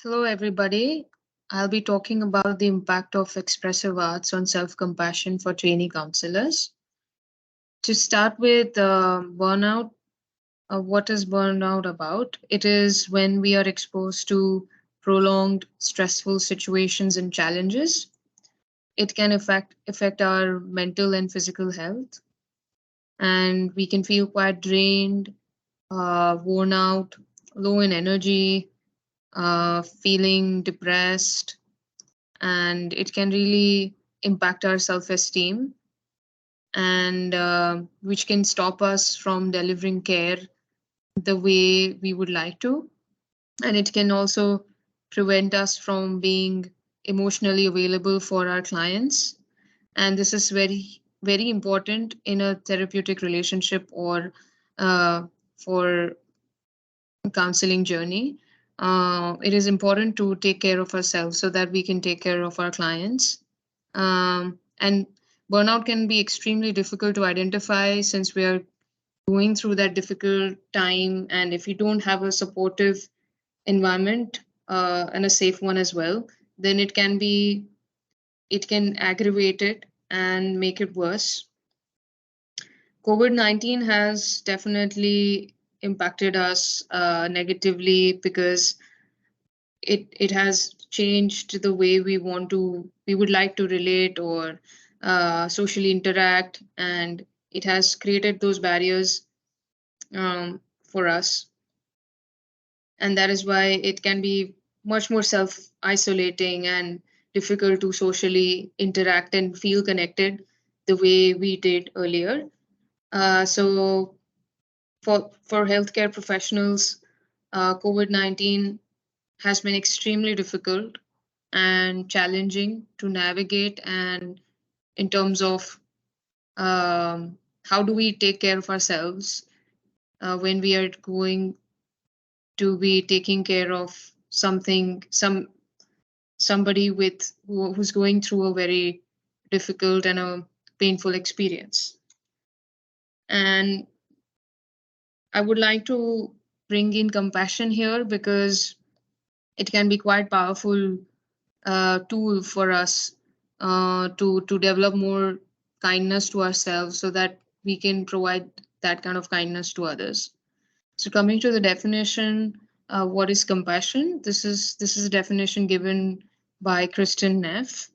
Hello, everybody. I'll be talking about the impact of expressive arts on self compassion for trainee counselors. To start with, burnout. What is burnout about? It is when we are exposed to prolonged, stressful situations and challenges. It can affect our mental and physical health, and we can feel quite drained, worn out, low in energy, feeling depressed, and it can really impact our self esteem and which can stop us from delivering care the way we would like to. And it can also prevent us from being emotionally available for our clients. And this is very, very important in a therapeutic relationship or for counseling journey. It is important to take care of ourselves so that we can take care of our clients. And burnout can be extremely difficult to identify since we are going through that difficult time. And if you don't have a supportive environment and a safe one as well, then it can aggravate it and make it worse. COVID-19 has definitely impacted us negatively because it has changed the way we would like to relate or socially interact, and it has created those barriers for us, and that is why it can be much more self isolating and difficult to socially interact and feel connected the way we did earlier. So for healthcare professionals, COVID-19 has been extremely difficult and challenging to navigate. And in terms of how do we take care of ourselves when we are going to be taking care of somebody who's going through a very difficult and a painful experience. And I would like to bring in compassion here because it can be quite powerful tool for us to develop more kindness to ourselves so that we can provide that kind of kindness to others. So coming to the definition, what is compassion? This is a definition given by Kristen Neff.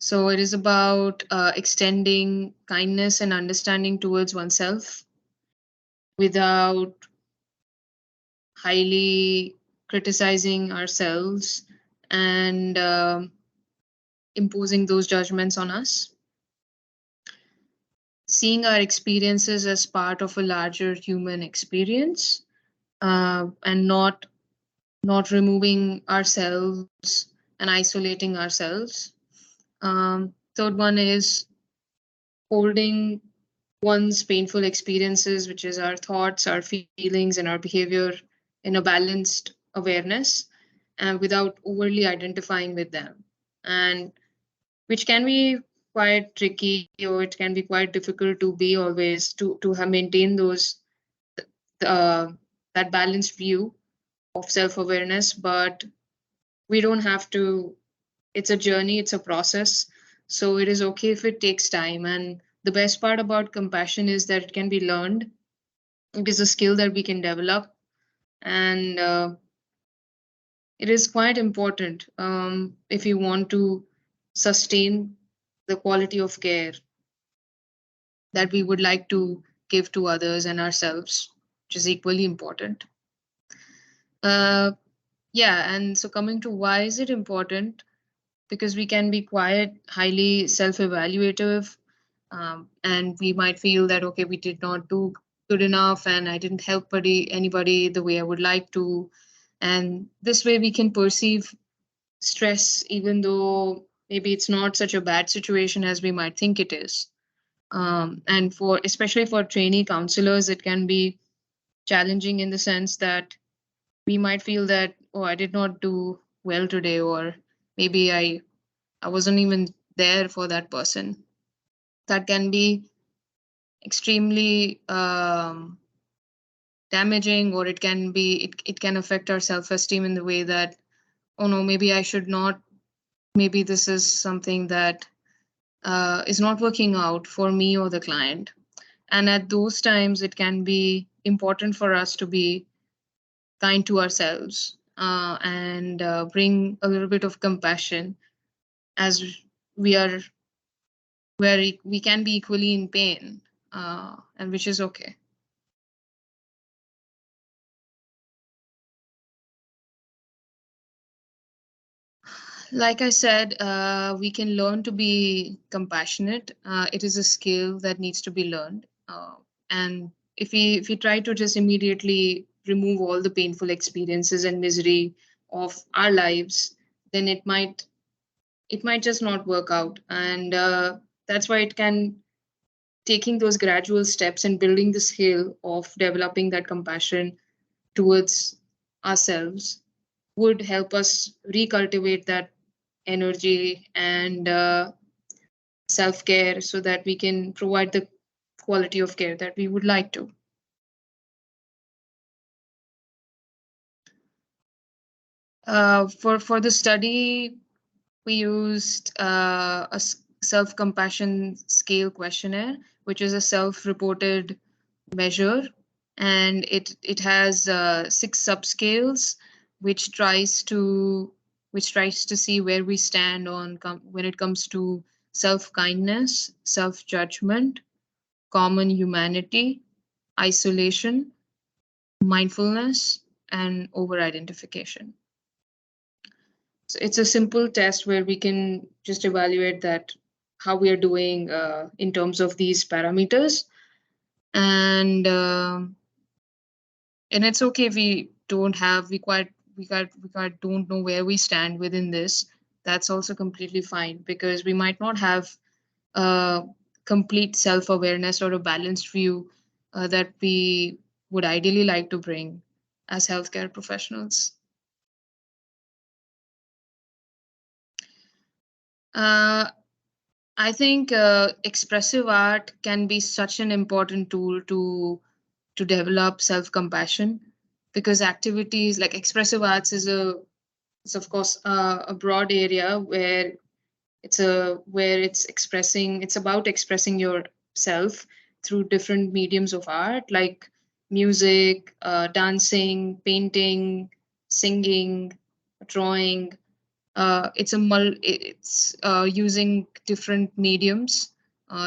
So it is about extending kindness and understanding towards oneself without highly criticizing ourselves and imposing those judgments on us. Seeing our experiences as part of a larger human experience, and not removing ourselves and isolating ourselves. Third one is holding one's painful experiences, which is our thoughts, our feelings, and our behavior in a balanced awareness and without overly identifying with them. And which can be quite tricky, or it can be quite difficult to be always to have maintain those uh, that balanced view of self-awareness. But we don't have to, it's a journey, it's a process, so it is okay if it takes time. And the best part about compassion is that it can be learned. It is a skill that we can develop, and it is quite important if you want to sustain the quality of care that we would like to give to others and ourselves, which is equally important. uh, yeah, and so coming to why is it important, because we can be quite highly self-evaluative, and we might feel that okay, we did not do good enough and I didn't help anybody the way I would like to. And this way we can perceive stress even though maybe it's not such a bad situation as we might think it is. And for especially for trainee counselors, it can be challenging in the sense that we might feel that, oh, I did not do well today, or maybe I wasn't even there for that person. That can be extremely damaging, or it can affect our self-esteem in the way that, oh no, maybe I should not, maybe this is something that is not working out for me or the client. And at those times, it can be important for us to be kind to ourselves, and bring a little bit of compassion, as we are where we can be equally in pain, and which is okay. Like I said, we can learn to be compassionate. It is a skill that needs to be learned. And if we try to just immediately remove all the painful experiences and misery of our lives, then it might just not work out. And that's why it can taking those gradual steps and building the skill of developing that compassion towards ourselves would help us recultivate that energy and self care so that we can provide the quality of care that we would like to. For the study, we used a self compassion scale questionnaire, which is a self reported measure, and it has 6 subscales, which tries to see where we stand on when it comes to self kindness, self judgment, common humanity, isolation, mindfulness, and over identification. So it's a simple test where we can just evaluate that how we are doing in terms of these parameters. And it's okay if we don't have we quite don't know where we stand within this. That's also completely fine, because we might not have a complete self-awareness or a balanced view that we would ideally like to bring as healthcare professionals. I think expressive art can be such an important tool to develop self-compassion, because activities like expressive arts is of course a broad area where it's about expressing yourself through different mediums of art, like music, dancing, painting, singing, drawing. It's using different mediums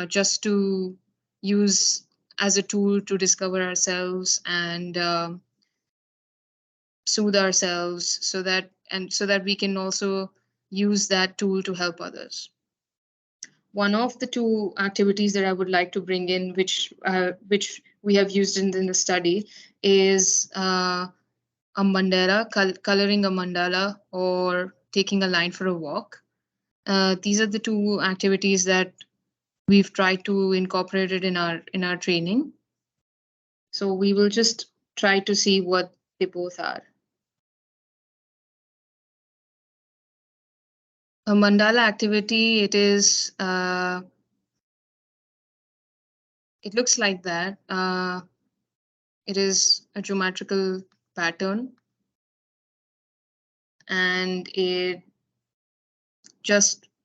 just to use as a tool to discover ourselves and soothe ourselves, so that we can also use that tool to help others. One of the 2 activities that I would like to bring in, which we have used in the study, is a mandala, coloring a mandala, or taking a line for a walk. These are the 2 activities that we've tried to incorporate it in our training. So we will just try to see what they both are. A mandala activity, it looks like that. It is a geometrical pattern, and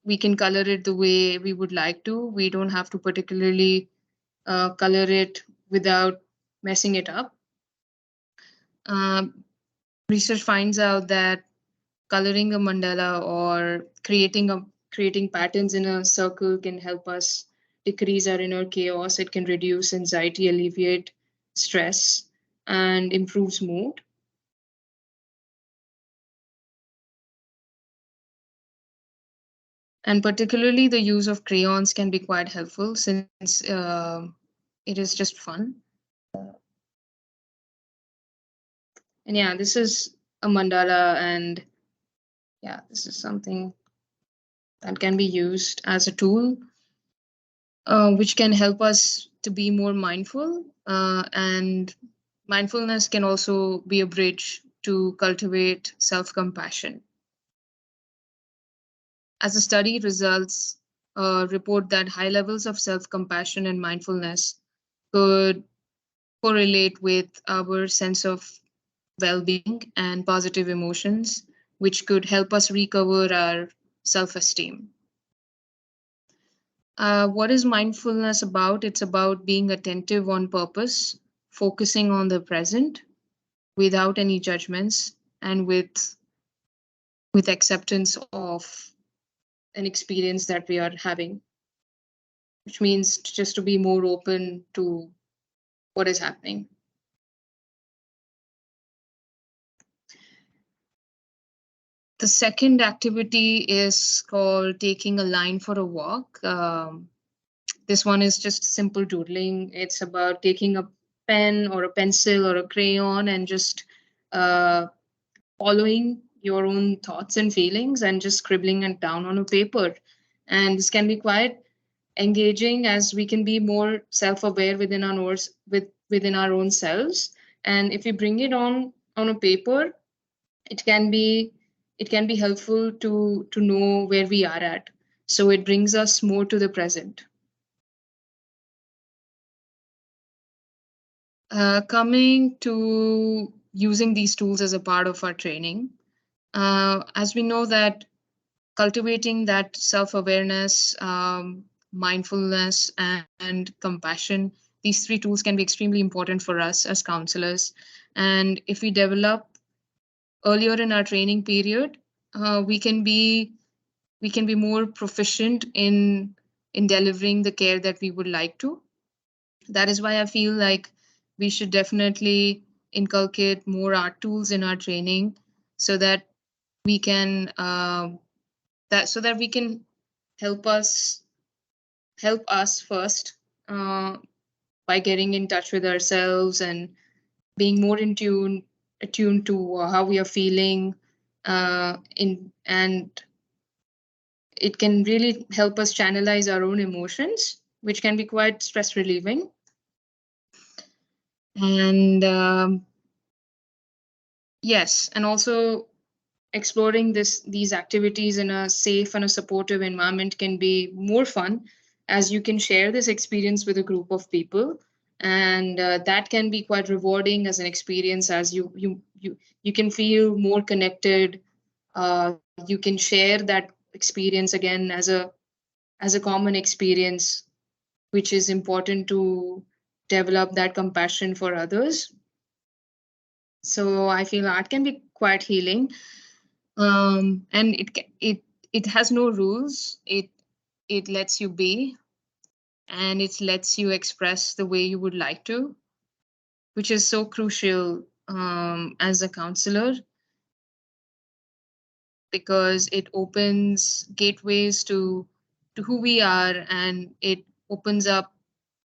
we can color it the way we would like to. We don't have to particularly color it without messing it up. Research finds out that coloring a mandala or creating patterns in a circle can help us decrease our inner chaos. It can reduce anxiety, alleviate stress, and improves mood. And particularly the use of crayons can be quite helpful, since it is just fun. And yeah, this is a mandala, and yeah, this is something that can be used as a tool, which can help us to be more mindful. And mindfulness can also be a bridge to cultivate self-compassion. As the study results report that high levels of self-compassion and mindfulness could correlate with our sense of well-being and positive emotions, which could help us recover our self-esteem. What is mindfulness about? It's about being attentive on purpose, focusing on the present without any judgments, and with acceptance of an experience that we are having, which means just to be more open to what is happening. The second activity is called taking a line for a walk. This one is just simple doodling. It's about taking a pen or a pencil or a crayon and just following your own thoughts and feelings and just scribbling it down on a paper. And this can be quite engaging, as we can be more self-aware within our own selves. And if we bring it on a paper, it can be helpful to know where we are at. So it brings us more to the present. Coming to using these tools as a part of our training, as we know that cultivating that self-awareness, mindfulness, and compassion, these three tools can be extremely important for us as counselors. And if we develop earlier in our training period, we can be more proficient in delivering the care that we would like to. That is why I feel like we should definitely inculcate more art tools in our training, so that we can we can help us first, by getting in touch with ourselves and being more attuned to how we are feeling, and it can really help us channelize our own emotions, which can be quite stress relieving. And yes, and also exploring these activities in a safe and a supportive environment can be more fun, as you can share this experience with a group of people, and that can be quite rewarding as an experience, as you can feel more connected. You can share that experience again as a common experience, which is important to develop that compassion for others. So I feel art can be quite healing, and it has no rules. It lets you be, and it lets you express the way you would like to, which is so crucial as a counselor, because it opens gateways to who we are, and it opens up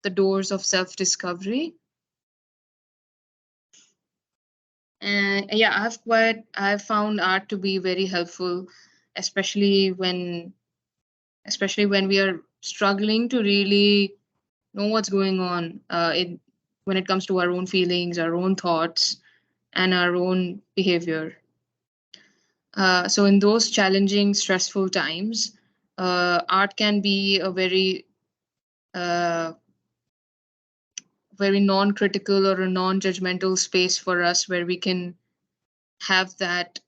the doors of self-discovery. And yeah, I've found art to be very helpful, especially when we are struggling to really know what's going on, when it comes to our own feelings, our own thoughts, and our own behavior. So in those challenging, stressful times, art can be a uh, very non-critical or a non-judgmental space for us, where we can have that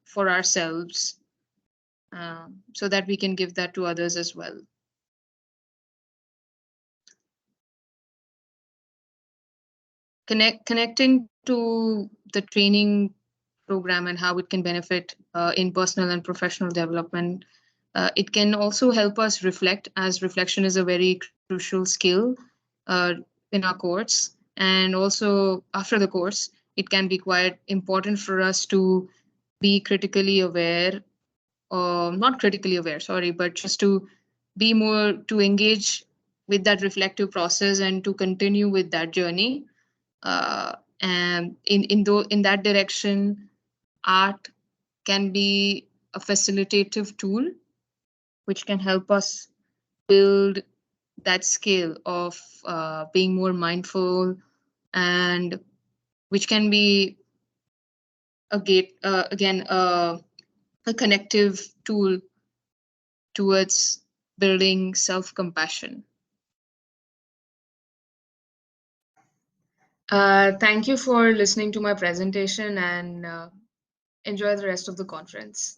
for ourselves, so that we can give that to others as well. Connecting to the training program and how it can benefit in personal and professional development, it can also help us reflect, as reflection is a very crucial skill in our course. And also after the course, it can be quite important for us to be critically aware, or not critically aware, sorry, but just to be more, to engage with that reflective process and to continue with that journey. And in that direction, art can be a facilitative tool, which can help us build that skill of being more mindful, and which can be a connective tool towards building self-compassion. Thank you for listening to my presentation and enjoy the rest of the conference.